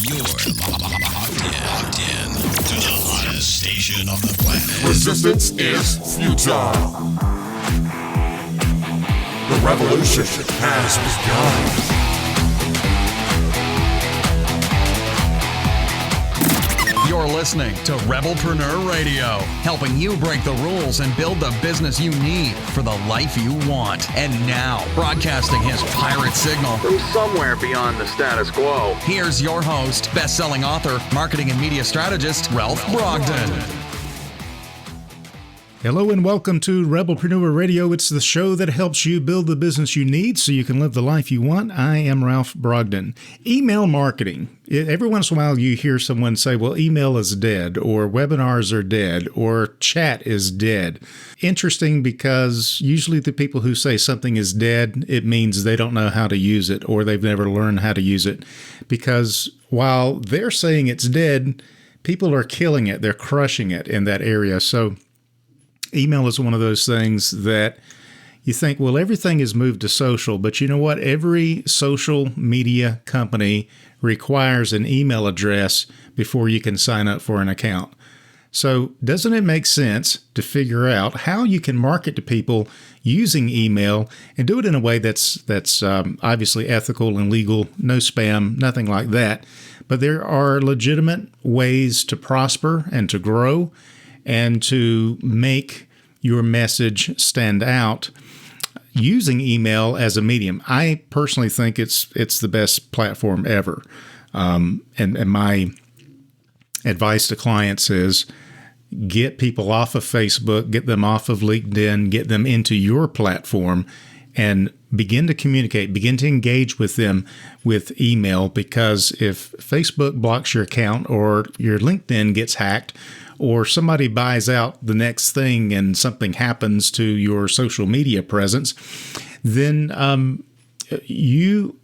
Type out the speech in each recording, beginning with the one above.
You're locked in to the hottest station on the planet. Resistance is futile. The revolution has begun. You're listening to Rebelpreneur Radio, helping you break the rules and build the business you need for the life you want. And now, broadcasting his pirate signal from somewhere beyond the status quo, here's your host, best-selling author, marketing and media strategist, Ralph Brogden. Hello and welcome to Rebelpreneur Radio. It's the show that helps you build the business you need so you can live the life you want. I am Ralph Brogden. Email marketing. Every once in a while you hear someone say, well, email is dead, or webinars are dead, or chat is dead. Interesting, because usually the people who say something is dead, it means they don't know how to use it, or they've never learned how to use it. Because while they're saying it's dead, people are killing it. They're crushing it in that area. So email is one of those things that you think, well, everything is moved to social, but you know what? Every social media company requires an email address before you can sign up for an account. So doesn't it make sense to figure out how you can market to people using email and do it in a way that's obviously ethical and legal, no spam, nothing like that. But there are legitimate ways to prosper and to grow and to make your message stand out using email as a medium. I personally think it's the best platform ever. And my advice to clients is get people off of Facebook, get them off of LinkedIn, get them into your platform, and begin to communicate, begin to engage with them with email. Because if Facebook blocks your account or your LinkedIn gets hacked, or somebody buys out the next thing and something happens to your social media presence, then you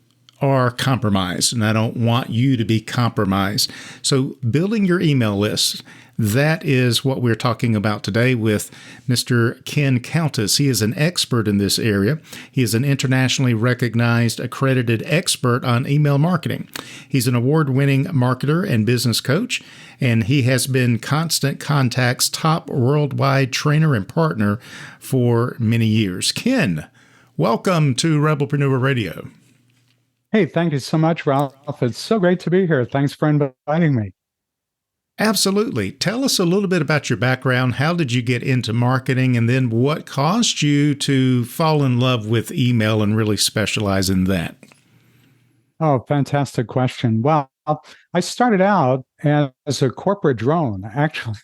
are compromised, and I don't want you to be compromised. So building your email list, that is what we're talking about today with Mr. Ken Countess. He is an expert in this area. He is an internationally recognized, accredited expert on email marketing. He's an award-winning marketer and business coach, and he has been Constant Contact's top worldwide trainer and partner for many years. Ken, welcome to Rebelpreneur Radio. Hey, thank you so much, Ralph. It's so great to be here. Thanks for inviting me. Absolutely. Tell us a little bit about your background. How did you get into marketing? And then what caused you to fall in love with email and really specialize in that? Oh, fantastic question. Well, I started out as a corporate drone, actually.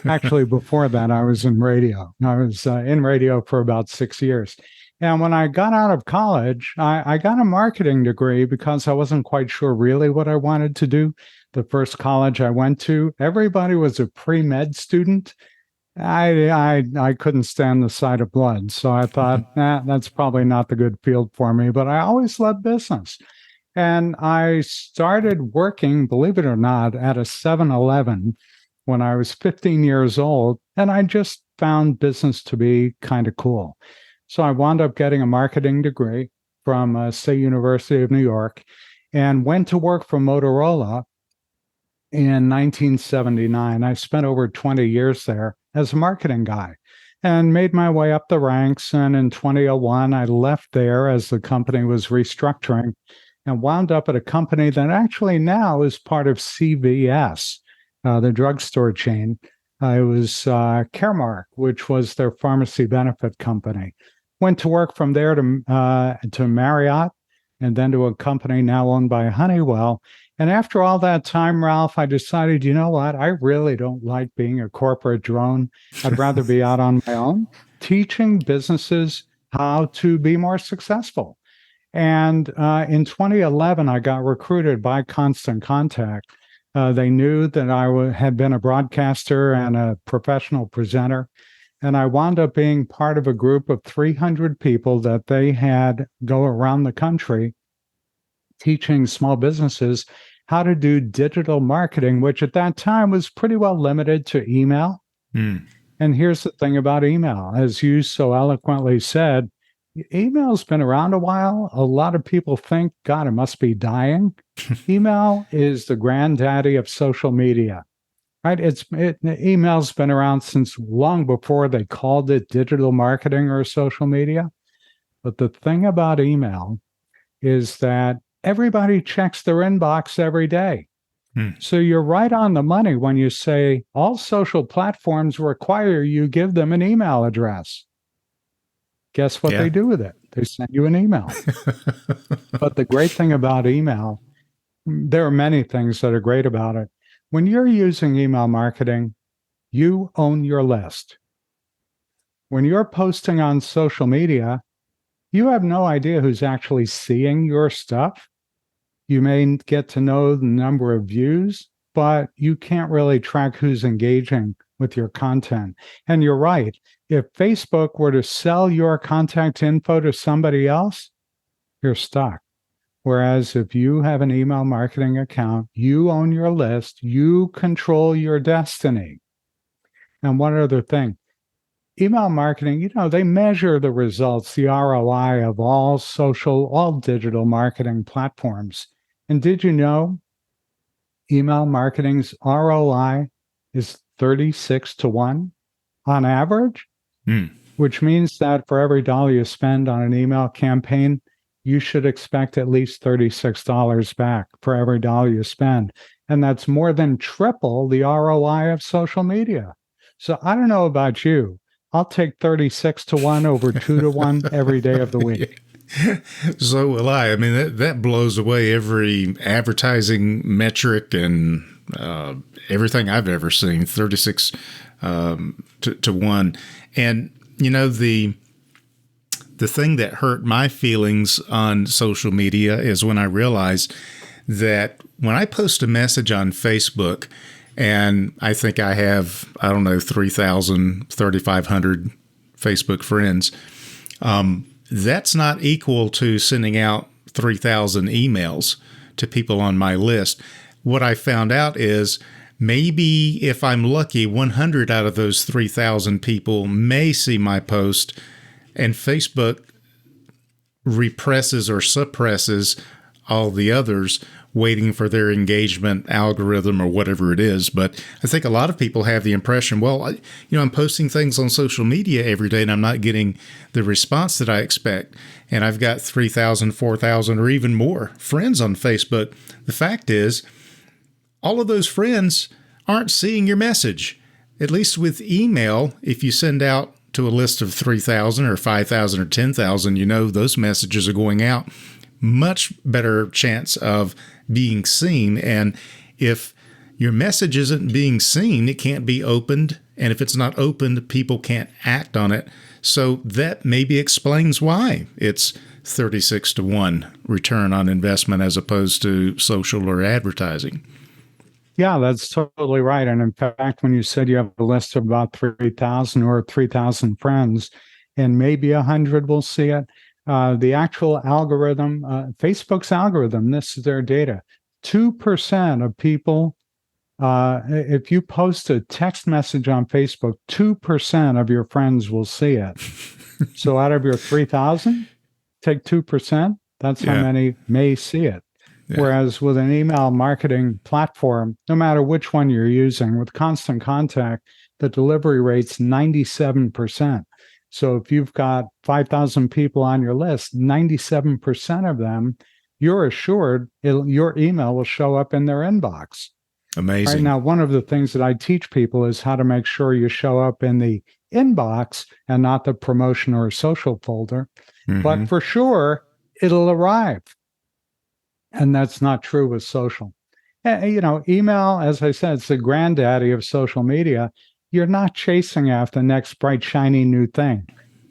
Actually, before that, I was in radio. I was in radio for about 6 years. And when I got out of college, I got a marketing degree because I wasn't quite sure really what I wanted to do. The first college I went to, everybody was a pre-med student. I couldn't stand the sight of blood. So I thought, that's probably not the good field for me, but I always loved business. And I started working, believe it or not, at a 7-Eleven when I was 15 years old. And I just found business to be kind of cool. So I wound up getting a marketing degree from State University of New York and went to work for Motorola in 1979. I spent over 20 years there as a marketing guy and made my way up the ranks. And in 2001, I left there as the company was restructuring and wound up at a company that actually now is part of CVS, the drugstore chain. It was Caremark, which was their pharmacy benefit company. Went to work from there to Marriott, and then to a company now owned by Honeywell. And after all that time, Ralph, I decided, you know what? I really don't like being a corporate drone. I'd rather be out on my own, teaching businesses how to be more successful. And in 2011, I got recruited by Constant Contact. They knew that I had been a broadcaster and a professional presenter. And I wound up being part of a group of 300 people that they had go around the country teaching small businesses how to do digital marketing, which at that time was pretty well limited to email. And here's the thing about email. As you so eloquently said, email's been around a while. A lot of people think, God, it must be dying. Email is the granddaddy of social media, right? Email's been around since long before they called it digital marketing or social media. But the thing about email is that everybody checks their inbox every day. So you're right on the money when you say all social platforms require you give them an email address. Guess what they do with it? They send you an email. But the great thing about email, there are many things that are great about it. When you're using email marketing, you own your list. When you're posting on social media, you have no idea who's actually seeing your stuff. You may get to know the number of views, but you can't really track who's engaging with your content. And you're right. If Facebook were to sell your contact info to somebody else, you're stuck. Whereas if you have an email marketing account, you own your list, you control your destiny. And one other thing, email marketing, they measure the results, the ROI of all digital marketing platforms. And did you know email marketing's ROI is 36 to 1 on average? Which means that for every dollar you spend on an email campaign, you should expect at least $36 back for every dollar you spend. And that's more than triple the ROI of social media. So I don't know about you. I'll take 36 to 1 over 2 to 1 every day of the week. So will I. I mean, that blows away every advertising metric and everything I've ever seen, 36 to 1. And, the thing that hurt my feelings on social media is when I realized that when I post a message on Facebook, and I think I have, 3,000, 3,500 Facebook friends, that's not equal to sending out 3,000 emails to people on my list. What I found out is maybe if I'm lucky, 100 out of those 3,000 people may see my post, and Facebook represses or suppresses all the others, waiting for their engagement algorithm or whatever it is. But I think a lot of people have the impression, well, I'm posting things on social media every day and I'm not getting the response that I expect. And I've got 3,000, 4,000 or even more friends on Facebook. The fact is, all of those friends aren't seeing your message. At least with email, if you send out to a list of 3,000 or 5,000 or 10,000, those messages are going out. Much better chance of being seen. And if your message isn't being seen, it can't be opened. And if it's not opened, people can't act on it. So that maybe explains why it's 36 to 1 return on investment as opposed to social or advertising. Yeah, that's totally right. And in fact, when you said you have a list of about 3,000 or 3,000 friends, and maybe 100 will see it, the actual algorithm, Facebook's algorithm, this is their data. 2% of people, if you post a text message on Facebook, 2% of your friends will see it. So out of your 3,000, take 2%. That's how many may see it. Yeah. Whereas with an email marketing platform, no matter which one you're using, with Constant Contact, the delivery rate's 97%. So if you've got 5,000 people on your list, 97% of them, you're assured your email will show up in their inbox. Amazing. Right now, one of the things that I teach people is how to make sure you show up in the inbox and not the promotion or social folder. Mm-hmm. But for sure, it'll arrive. And that's not true with social. Email, as I said, it's the granddaddy of social media. You're not chasing after the next bright, shiny new thing,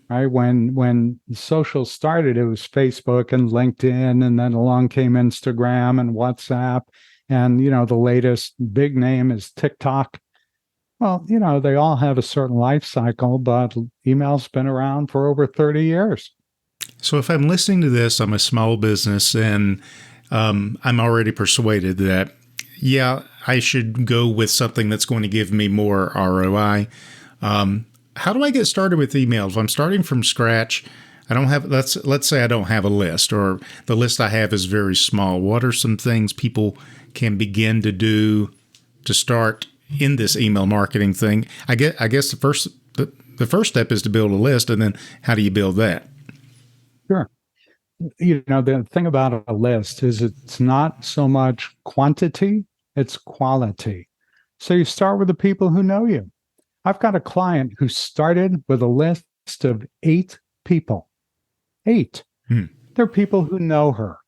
right? When social started, it was Facebook and LinkedIn, and then along came Instagram and WhatsApp. And, the latest big name is TikTok. Well, they all have a certain life cycle, but email's been around for over 30 years. So if I'm listening to this, I'm a small business, and I'm already persuaded that, I should go with something that's going to give me more ROI. How do I get started with email? If I'm starting from scratch, I don't have, let's say I don't have a list, or the list I have is very small. What are some things people can begin to do to start in this email marketing thing? I guess the first step is to build a list, and then how do you build that? Sure. The thing about a list is it's not so much quantity, it's quality. So you start with the people who know you. I've got a client who started with a list of 8 people. 8. They're people who know her.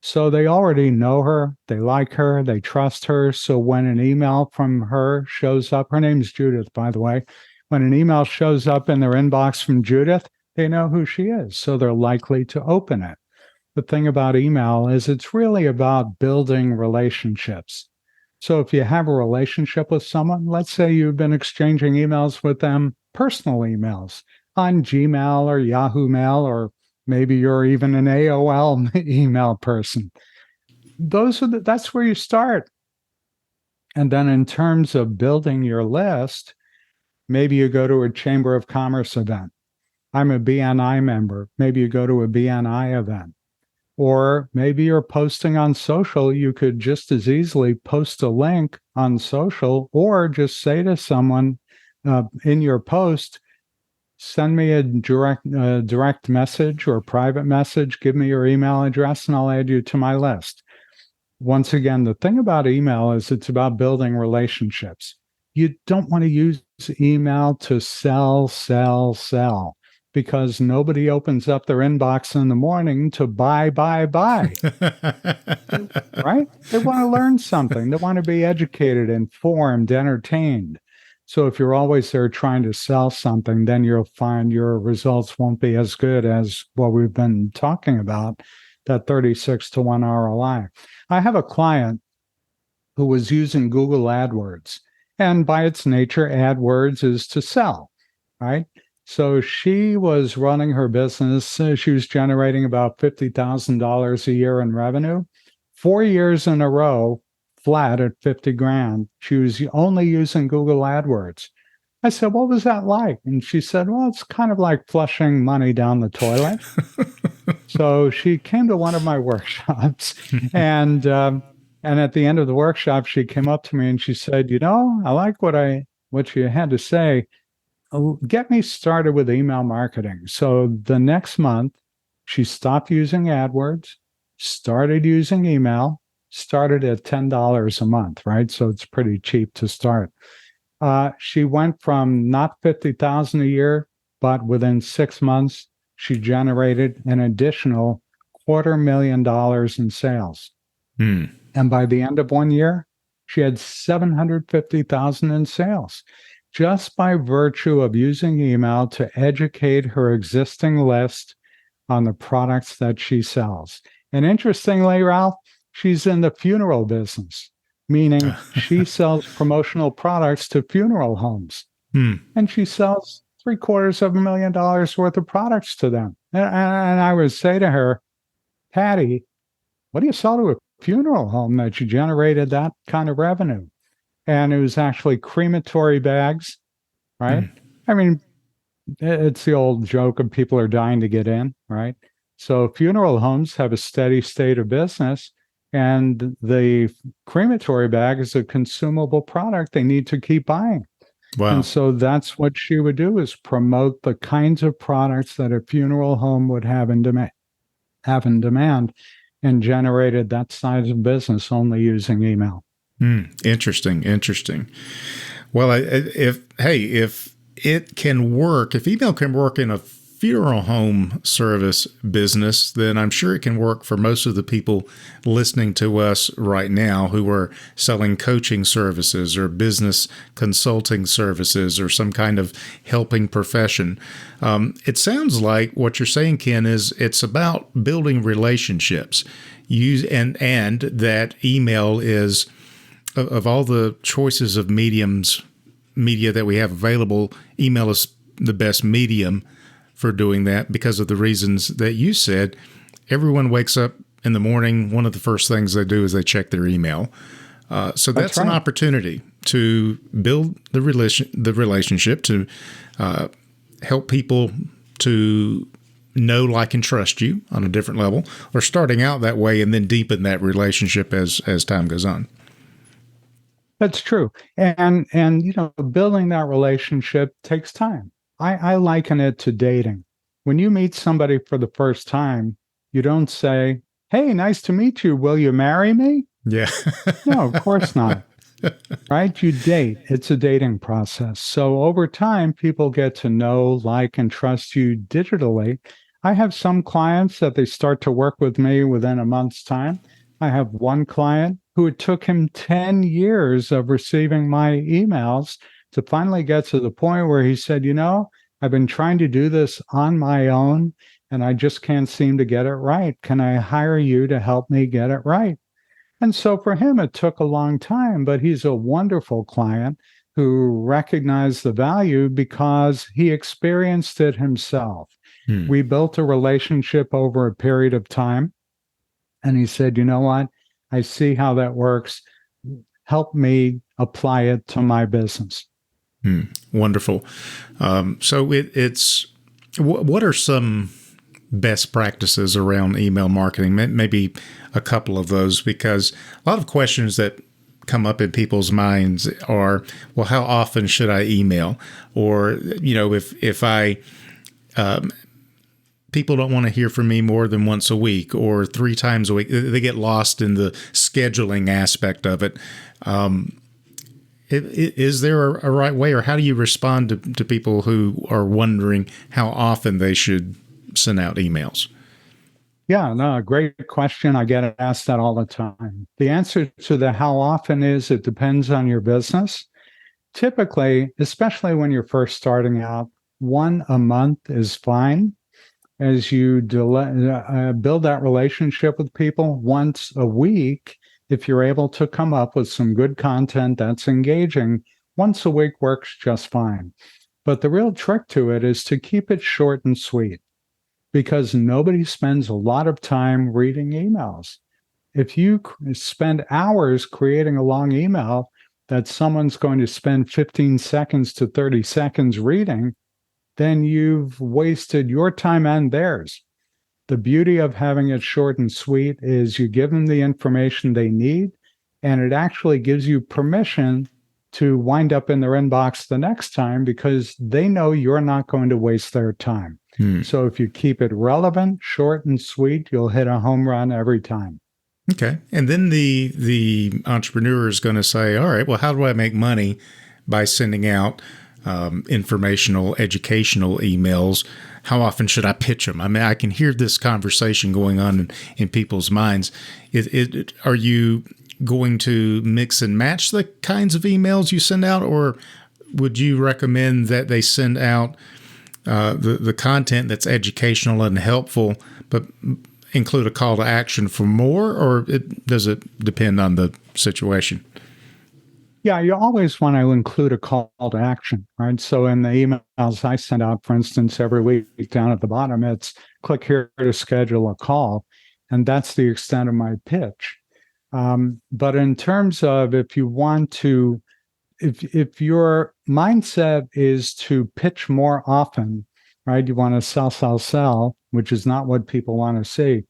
So they already know her, they like her, they trust her. So when an email from her shows up, her name's Judith, by the way. When an email shows up in their inbox from Judith, they know who she is. So they're likely to open it. The thing about email is it's really about building relationships. So if you have a relationship with someone, let's say you've been exchanging emails with them, personal emails on Gmail or Yahoo Mail, or maybe you're even an AOL email person. That's where you start. And then in terms of building your list, maybe you go to a Chamber of Commerce event. I'm a BNI member. Maybe you go to a BNI event. Or maybe you're posting on social. You could just as easily post a link on social, or just say to someone in your post, send me a direct message or private message, give me your email address, and I'll add you to my list. Once again, the thing about email is it's about building relationships. You don't want to use email to sell, because nobody opens up their inbox in the morning to buy. Right? They want to learn something. They want to be educated, informed, entertained. So if you're always there trying to sell something, then you'll find your results won't be as good as what we've been talking about, that 36 to 1 ROI. I have a client who was using Google AdWords. And by its nature, AdWords is to sell, right? So she was running her business. She was generating about $50,000 a year in revenue. 4 years in a row, flat at 50 grand. She was only using Google AdWords. I said, what was that like? And she said, well, it's kind of like flushing money down the toilet. So she came to one of my workshops, and at the end of the workshop, she came up to me and she said, I like what you had to say. Get me started with email marketing. So the next month, she stopped using AdWords, started using email, started at $10 a month, right? So it's pretty cheap to start. She went from not 50,000 a year, but within 6 months, she generated an additional $250,000 in sales. And by the end of 1 year, she had $750,000 in sales, just by virtue of using email to educate her existing list on the products that she sells. And interestingly, Ralph, she's in the funeral business, meaning she sells promotional products to funeral homes. And she sells $750,000 worth of products to them. And I would say to her, Patty, what do you sell to a funeral home that you generated that kind of revenue? And it was actually crematory bags, right? I mean, it's the old joke of people are dying to get in, right? So funeral homes have a steady state of business, and the crematory bag is a consumable product they need to keep buying. Wow. And so that's what she would do, is promote the kinds of products that a funeral home would have in demand, and generated that size of business only using email. Interesting. Well, if it can work, if email can work in a funeral home service business, then I'm sure it can work for most of the people listening to us right now who are selling coaching services or business consulting services or some kind of helping profession. It sounds like what you're saying, Ken, is it's about building relationships. And that email is, of all the choices of media that we have available, email is the best medium for doing that because of the reasons that you said. Everyone wakes up in the morning, one of the first things they do is they check their email. So that's right. An opportunity to build the relationship, to help people to know, like, and trust you on a different level, or starting out that way and then deepen that relationship as time goes on. That's true. And building that relationship takes time. I liken it to dating. When you meet somebody for the first time, you don't say, "Hey, nice to meet you. Will you marry me?" Yeah. No, of course not. Right? You date. It's a dating process. So over time, people get to know, like, and trust you digitally. I have some clients that they start to work with me within a month's time. I have one client who it took him 10 years of receiving my emails to finally get to the point where he said, I've been trying to do this on my own and I just can't seem to get it right. Can I hire you to help me get it right? And so for him, it took a long time, but he's a wonderful client who recognized the value because he experienced it himself. We built a relationship over a period of time. And he said, "You know what? I see how that works. Help me apply it to my business." Wonderful. So it's what are some best practices around email marketing? Maybe a couple of those, because a lot of questions that come up in people's minds are, well, how often should I email? Or, if I, people don't want to hear from me more than once a week or 3 times a week. They get lost in the scheduling aspect of it. Is there a right way, or how do you respond to people who are wondering how often they should send out emails? Yeah, no, great question. I get asked that all the time. The answer to the how often is it depends on your business. Typically, especially when you're first starting out, 1 a month is fine. As you build that relationship with people, once a week, if you're able to come up with some good content that's engaging, once a week works just fine. But the real trick to it is to keep it short and sweet, because nobody spends a lot of time reading emails. If you spend hours creating a long email that someone's going to spend 15 seconds to 30 seconds reading, then you've wasted your time and theirs. The beauty of having it short and sweet is you give them the information they need, and it actually gives you permission to wind up in their inbox the next time because they know you're not going to waste their time. So if you keep it relevant, short and sweet, you'll hit a home run every time. Okay. And then the entrepreneur is going to say, all right, well, how do I make money by sending out informational, educational emails? How often should I pitch them? I mean, I can hear this conversation going on in people's minds. Are you going to mix and match the kinds of emails you send out, or would you recommend that they send out the content that's educational and helpful, but include a call to action for more, or does it depend on the situation? Yeah, you always want to include a call to action, right? So in the emails I send out, for instance, every week down at the bottom, it's click here to schedule a call. And that's the extent of my pitch. But in terms of if you want to, if your mindset is to pitch more often, right? You want to sell, which is not what people want to see.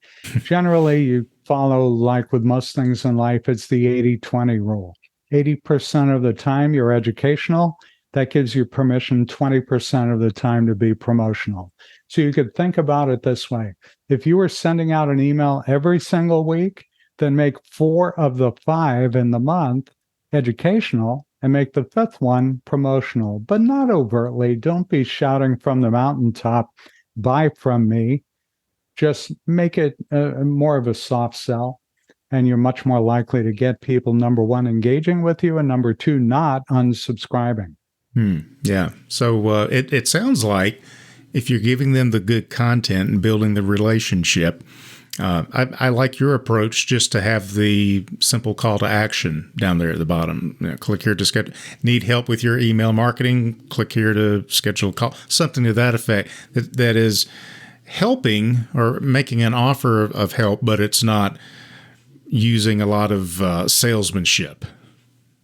Generally, you follow, like with most things in life, it's the 80-20 rule. 80% of the time you're educational. That gives you permission 20% of the time to be promotional. So you could think about it this way. If you were sending out an email every single week, then make 4 of the 5 in the month educational and make the 5th one promotional, but not overtly. Don't be shouting from the mountaintop, buy from me. Just make it more of a soft sell. And you're much more likely to get people, number 1, engaging with you, and number 2, not unsubscribing. Yeah. So it sounds like if you're giving them the good content and building the relationship, I like your approach just to have the simple call to action down there at the bottom. Click here to schedule. Need help with your email marketing? Click here to schedule a call. Something to that effect that is helping or making an offer of help, but it's not using a lot of salesmanship.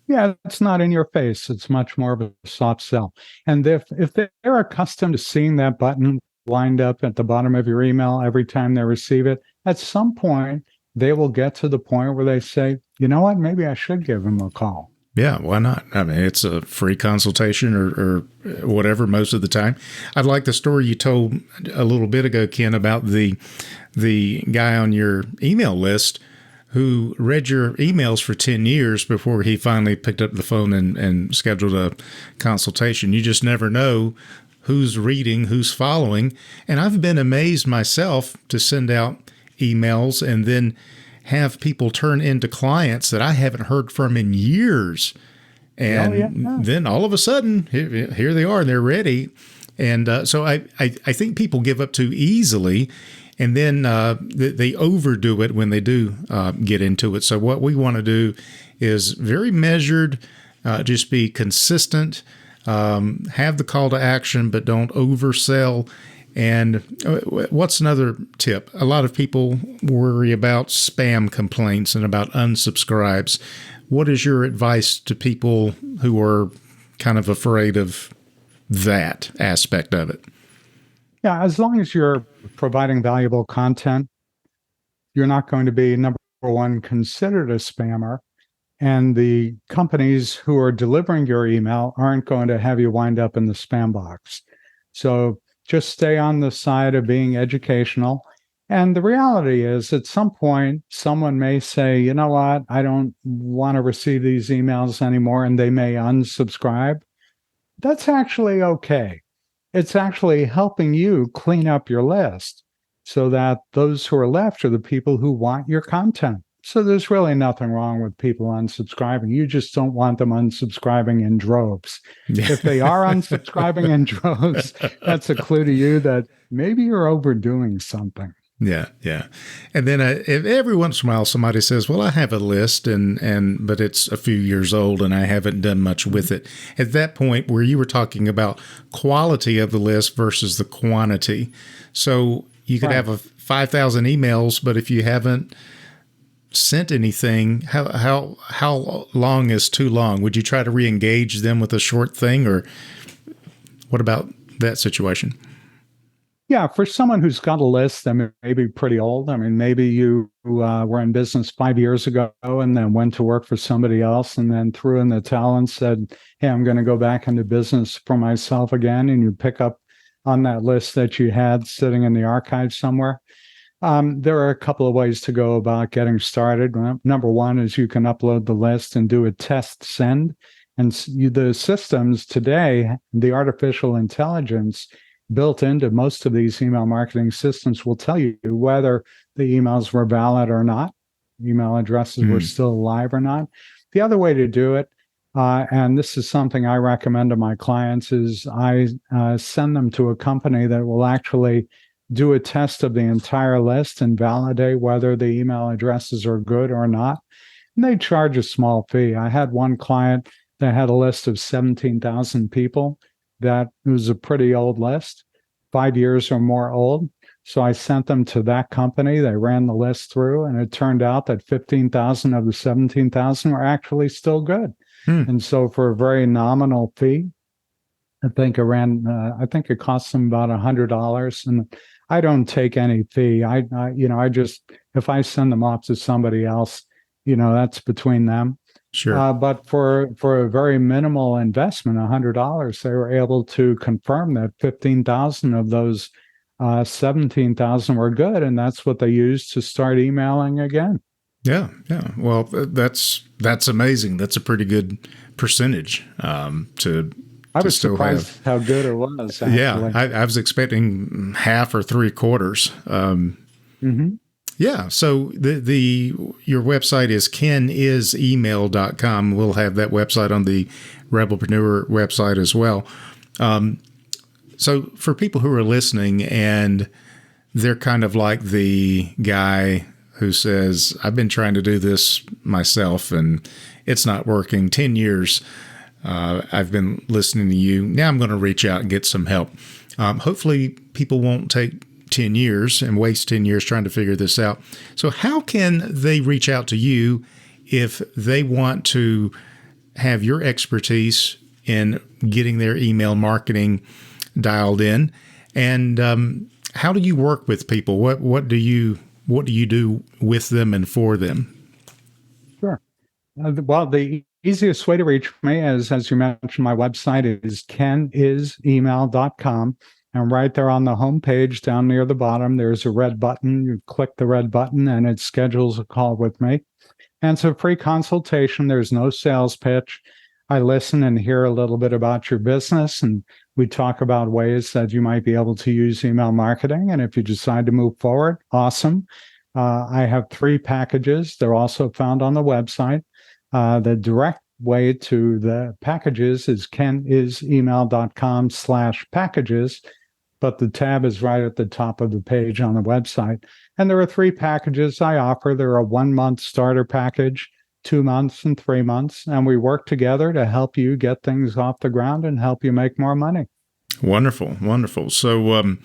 Yeah, it's not in your face. It's much more of a soft sell. And if they're accustomed to seeing that button wind up at the bottom of your email every time they receive it. At some point, they will get to the point where they say, you know what, maybe I should give them a call. Yeah, why not? I mean, it's a free consultation or whatever most of the time. I like the story you told a little bit ago, Ken, about the guy on your email list who read your emails for 10 years before he finally picked up the phone and scheduled a consultation. You just never know who's reading, who's following. And I've been amazed myself to send out emails and then have people turn into clients that I haven't heard from in years. And then all of a sudden, here they are, they're ready. And so I think people give up too easily, and then they overdo it when they do get into it. So what we want to do is very measured, just be consistent, have the call to action, but don't oversell. And what's another tip? A lot of people worry about spam complaints and about unsubscribes. What is your advice to people who are kind of afraid of that aspect of it? Yeah, as long as you're providing valuable content, you're not going to be, number one, considered a spammer. And the companies who are delivering your email aren't going to have you wind up in the spam box. So just stay on the side of being educational. And the reality is, at some point, someone may say, you know what, I don't want to receive these emails anymore, and they may unsubscribe. That's actually okay. It's actually helping you clean up your list so that those who are left are the people who want your content. So there's really nothing wrong with people unsubscribing. You just don't want them unsubscribing in droves. Yeah. If they are unsubscribing in droves, that's a clue to you that maybe you're overdoing something. Yeah, yeah. And then if every once in a while somebody says, well, I have a list, but it's a few years old and I haven't done much with it. At that point where you were talking about quality of the list versus the quantity. So you could have 5,000 emails, but if you haven't sent anything, how long is too long? Would you try to re-engage them with a short thing, or what about that situation? Yeah, for someone who's got a list that may be pretty old. I mean, maybe you were in business 5 years ago and then went to work for somebody else and then threw in the towel and said, hey, I'm going to go back into business for myself again. And you pick up on that list that you had sitting in the archive somewhere. There are a couple of ways to go about getting started. Number one is you can upload the list and do a test send. And the systems today, the artificial intelligence built into most of these email marketing systems will tell you whether the emails were valid or not, email addresses were still alive or not. The other way to do it, and this is something I recommend to my clients, is I send them to a company that will actually do a test of the entire list and validate whether the email addresses are good or not. And they charge a small fee. I had one client that had a list of 17,000 people. That was a pretty old list, 5 years or more old. So I sent them to that company. They ran the list through, and it turned out that 15,000 of the 17,000 were actually still good. And so for a very nominal fee, I think it cost them about $100. And I don't take any fee. I just, if I send them off to somebody else, that's between them. Sure. But for a very minimal investment, $100, they were able to confirm that 15,000 of those 17,000 were good, and that's what they used to start emailing again. Yeah, yeah. Well, that's amazing. That's a pretty good percentage to. I was surprised how good it was. Actually. Yeah, I was expecting half or three quarters. Yeah. So your website is keniseemail.com. We'll have that website on the Rebelpreneur website as well. So for people who are listening and they're kind of like the guy who says, I've been trying to do this myself and it's not working. 10 years. I've been listening to you. Now I'm going to reach out and get some help. Hopefully people won't take 10 years and waste 10 years trying to figure this out. So how can they reach out to you if they want to have your expertise in getting their email marketing dialed in? And how do you work with people? What do you do with them and for them? Sure. Well, the easiest way to reach me is, as you mentioned, my website is kenisemail.com. And right there on the homepage down near the bottom, there's a red button. You click the red button and it schedules a call with me. And it's a free consultation. There's no sales pitch. I listen and hear a little bit about your business, and we talk about ways that you might be able to use email marketing. And if you decide to move forward, awesome. I have 3 packages. They're also found on the website. The direct way to the packages is kenisemail.com/packages, but the tab is right at the top of the page on the website. And there are 3 packages I offer. There are a 1-month starter package, 2 months, and 3 months. And we work together to help you get things off the ground and help you make more money. Wonderful, wonderful. So,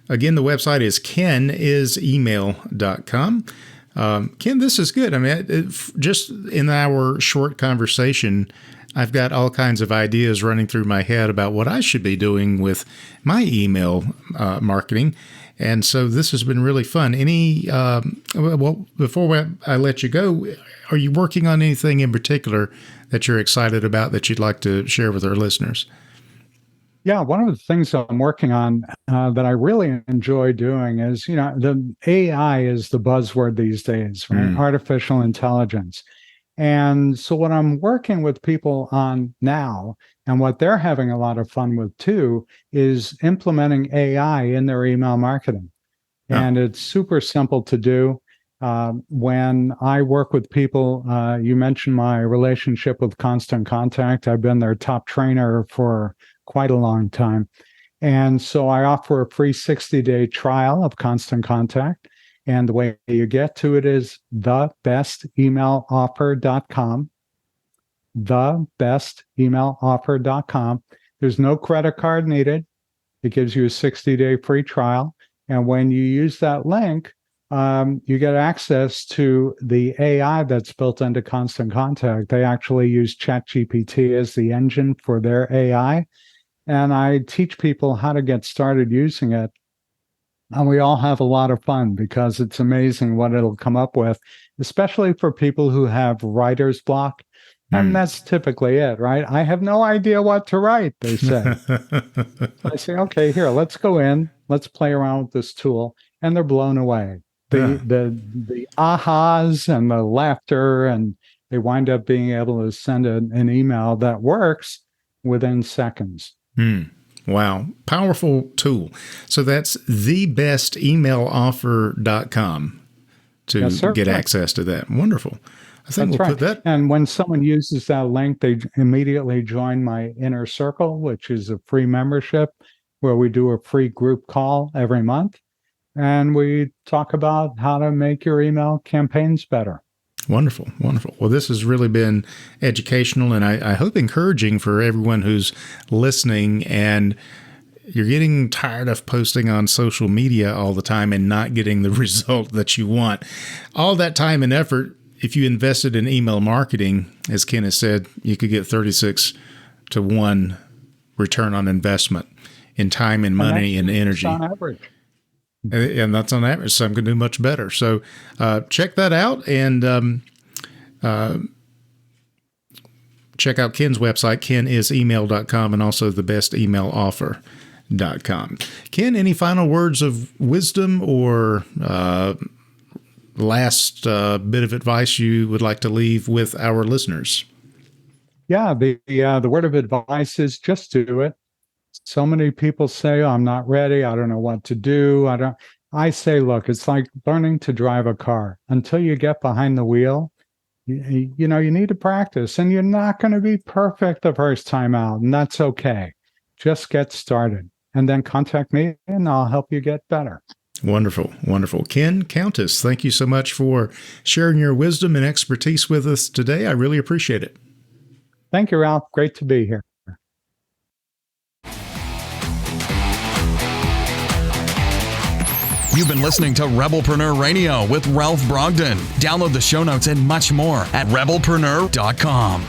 again, the website is kenisemail.com. Ken, this is good. I mean, just in our short conversation, I've got all kinds of ideas running through my head about what I should be doing with my email marketing. And so this has been really fun. Well, before I let you go, are you working on anything in particular that you're excited about that you'd like to share with our listeners? Yeah, one of the things I'm working on that I really enjoy doing is, the AI is the buzzword these days, right? Artificial intelligence. And so what I'm working with people on now, and what they're having a lot of fun with too, is implementing AI in their email marketing. And it's super simple to do. When I work with people, you mentioned my relationship with Constant Contact. I've been their top trainer for quite a long time. And so I offer a free 60-day trial of Constant Contact. And the way you get to it is thebestemailaoffer.com. Thebestemailaoffer.com. There's no credit card needed. It gives you a 60-day free trial. And when you use that link, you get access to the AI that's built into Constant Contact. They actually use ChatGPT as the engine for their AI. And I teach people how to get started using it. And we all have a lot of fun because it's amazing what it'll come up with, especially for people who have writer's block. And that's typically it, right? I have no idea what to write, they say. I say, okay, here, let's go in. Let's play around with this tool. And they're blown away. The ahas and the laughter, and they wind up being able to send an email that works within seconds. Wow. Powerful tool. So that's thebestemailaoffer.com to get access to that. Wonderful. I think we'll put that. And when someone uses that link, they immediately join my Inner Circle, which is a free membership where we do a free group call every month. And we talk about how to make your email campaigns better. Wonderful, wonderful. Well, this has really been educational, and I hope encouraging for everyone who's listening and you're getting tired of posting on social media all the time and not getting the result that you want. All that time and effort, if you invested in email marketing, as Ken has said, you could get 36-to-1 return on investment in time and money and energy. On average. And that's on average. Some can do much better. So check that out, and check out Ken's website, kenisemail.com, and also thebestemailaoffer.com. Ken, any final words of wisdom or last bit of advice you would like to leave with our listeners? Yeah, the word of advice is just do it. So many people say, I'm not ready. I don't know what to do. I say, look, it's like learning to drive a car. Until you get behind the wheel, you need to practice, and you're not going to be perfect the first time out, and that's okay. Just get started, and then contact me, and I'll help you get better. Wonderful, wonderful. Ken, Countess, thank you so much for sharing your wisdom and expertise with us today. I really appreciate it. Thank you, Ralph. Great to be here. You've been listening to Rebelpreneur Radio with Ralph Brogden. Download the show notes and much more at rebelpreneur.com.